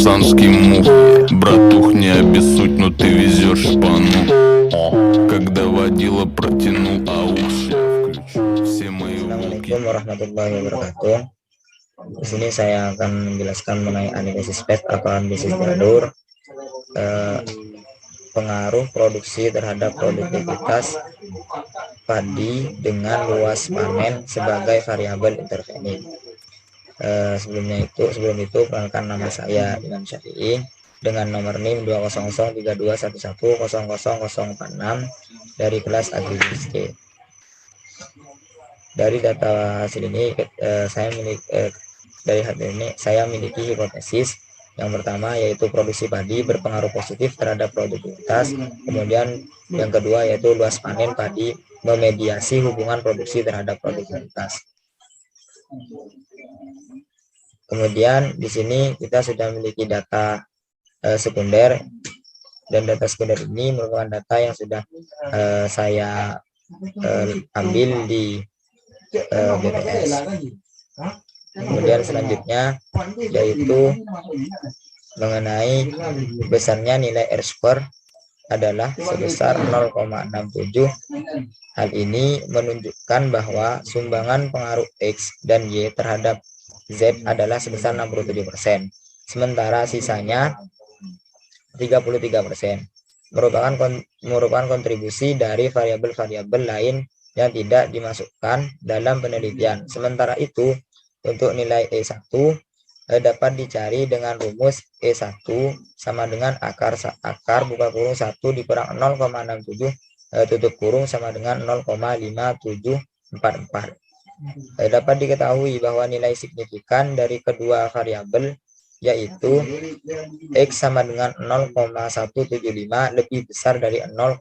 пацанский мув. Братух, не обессудь, но ты везешь шпану. Когда водила протянул аукс, все мои волки. Assalamualaikum warahmatullahi wabarakatuh. Di sini saya akan menjelaskan mengenai analisis PET atau analisis jalur, pengaruh produksi terhadap produktivitas padi dengan luas panen sebagai variabel intervening. Sebelum itu perkenalkan, nama saya Imam Syafi'i dengan nomor NIM 2003211000046 dari kelas Agri-C. Dari data hasil ini saya memiliki hipotesis. Yang pertama yaitu produksi padi berpengaruh positif terhadap produktivitas. Kemudian yang kedua yaitu luas panen padi memediasi hubungan produksi terhadap produktivitas. Kemudian di sini kita sudah memiliki data sekunder, dan data sekunder ini merupakan data yang sudah saya ambil di BPS. Kemudian selanjutnya yaitu mengenai besarnya nilai R-square adalah sebesar 0,67. Hal ini menunjukkan bahwa sumbangan pengaruh X dan Y terhadap Z adalah sebesar 67%, sementara sisanya 33% merupakan kontribusi dari variabel-variabel lain yang tidak dimasukkan dalam penelitian. Sementara itu, untuk nilai E1 dapat dicari dengan rumus E1 sama dengan akar buka kurung 1 dikurang 0,67 tutup kurung sama dengan 0,5744. Dapat diketahui bahwa nilai signifikan dari kedua variabel yaitu X sama dengan 0,175 lebih besar dari 0,05.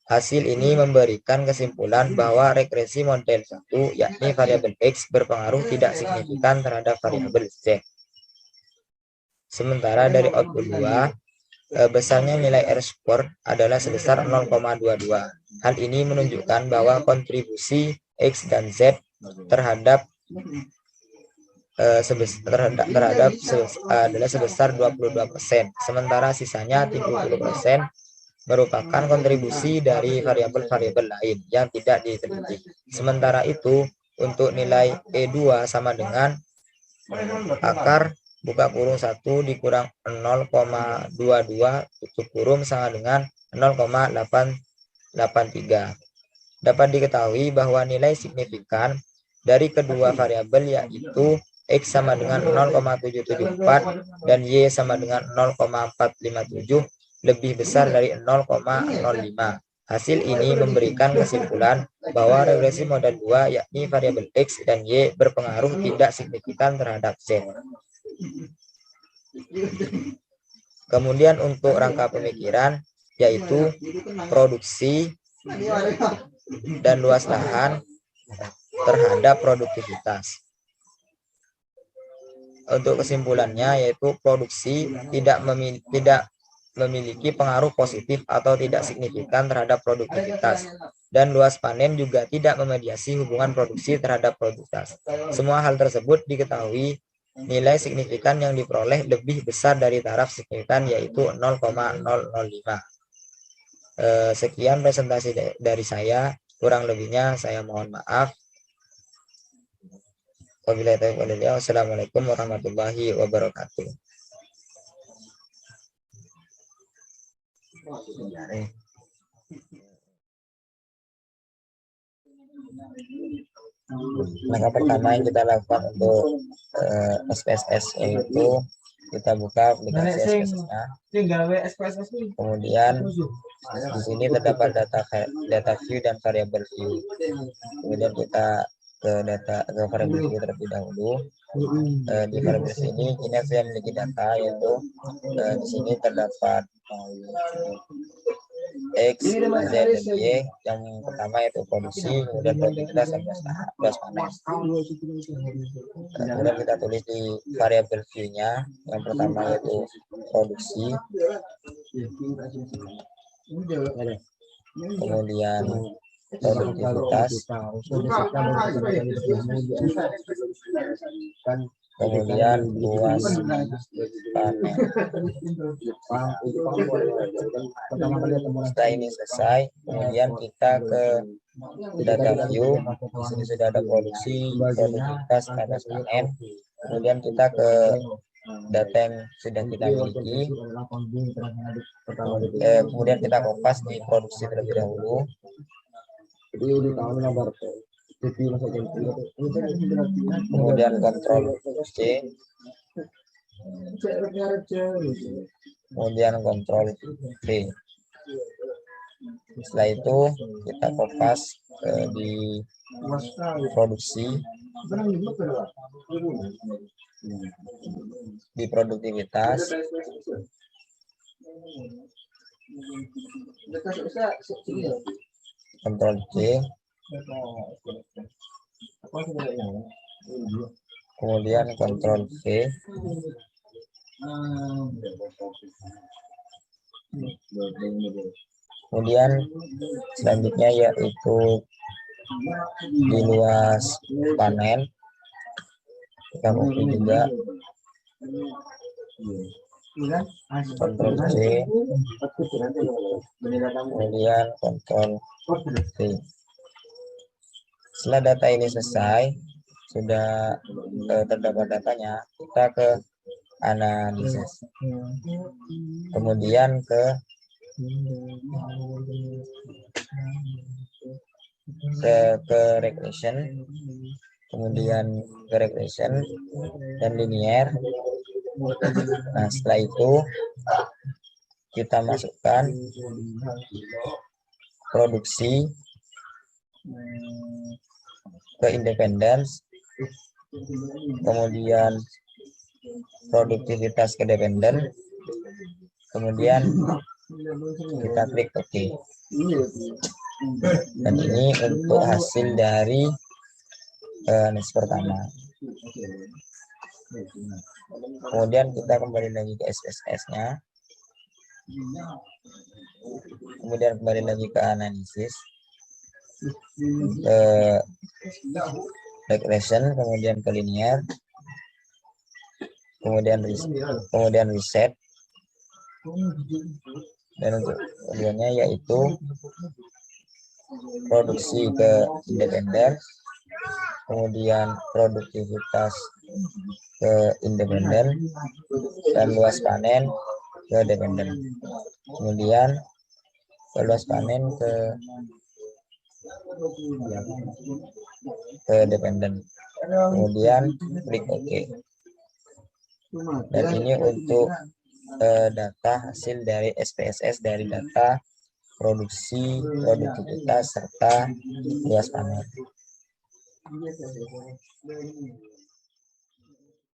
Hasil ini memberikan kesimpulan bahwa regresi model 1, yakni variabel X, berpengaruh tidak signifikan terhadap variabel Z. Sementara dari output 2, besarnya nilai R-square adalah sebesar 0,22. Hal ini menunjukkan bahwa kontribusi X dan Z terhadap adalah sebesar 22%, sementara sisanya 30% merupakan kontribusi dari variabel-variabel lain yang tidak diteliti. Sementara itu, untuk nilai E2 sama dengan akar buka kurung 1 dikurang 0,22 tutup kurung sama dengan 0,883. Dapat diketahui bahwa nilai signifikan dari kedua variabel yaitu X sama dengan 0,774 dan Y sama dengan 0,457 lebih besar dari 0,05. Hasil ini memberikan kesimpulan bahwa regresi model 2, yakni variabel X dan Y, berpengaruh tidak signifikan terhadap Z. Kemudian untuk rangka pemikiran yaitu produksi dan luas lahan terhadap produktivitas. Untuk kesimpulannya yaitu produksi tidak memiliki pengaruh positif atau tidak signifikan terhadap produktivitas, dan luas panen juga tidak memediasi hubungan produksi terhadap produktivitas. Semua hal tersebut diketahui nilai signifikan yang diperoleh lebih besar dari taraf signifikan yaitu 0,005. Sekian presentasi dari saya, kurang lebihnya saya mohon maaf. Wassalamualaikum warahmatullahi wabarakatuh. Langkah pertama yang kita lakukan untuk SPSS yaitu kita buka aplikasi SPSS-nya. Kemudian di sini terdapat data view dan variable view. Kemudian kita ke variable view terlebih dahulu. Di variable ini saya memiliki data yaitu di sini terdapat X, Z, dan Y. Yang pertama yaitu produksi, kemudian produktivitas dan luas panen. Kemudian kita tulis di variabel view-nya. Yang pertama yaitu produksi, kemudian produktivitas, kemudian luas panen. Setelah ini selesai, kemudian kita ke data view. Di sini sudah ada produksi, produktivitas, luas panen. Kemudian kita ke data yang sudah kita miliki. Kemudian kita kopas di produksi terlebih dahulu. Kemudian kontrol C, kemudian kontrol V. Setelah itu kita kopas di produksi, di produktivitas, kontrol C, kemudian kontrol V, kemudian selanjutnya yaitu di luas panen kita copy juga, kontrol C, kemudian kontrol V. Setelah data ini selesai, sudah terdapat datanya, kita ke analisis, kemudian ke regression, kemudian ke regression dan linear. Nah, setelah itu kita masukkan produksi ke independence, kemudian produktivitas ke dependent, kemudian kita klik OK. Dan ini untuk hasil dari analisis pertama. Kemudian kita kembali lagi ke SPSS-nya, kemudian kembali lagi ke analisis, ke regression, kemudian ke linear, kemudian reset, dan untuk keduanya yaitu produksi ke independen, kemudian produktivitas ke independen, dan luas panen ke dependen. Kemudian ke luas panen ke dependen. Kemudian klik OK. Dan ini untuk data hasil dari SPSS dari data produksi, produktivitas, serta luas panen.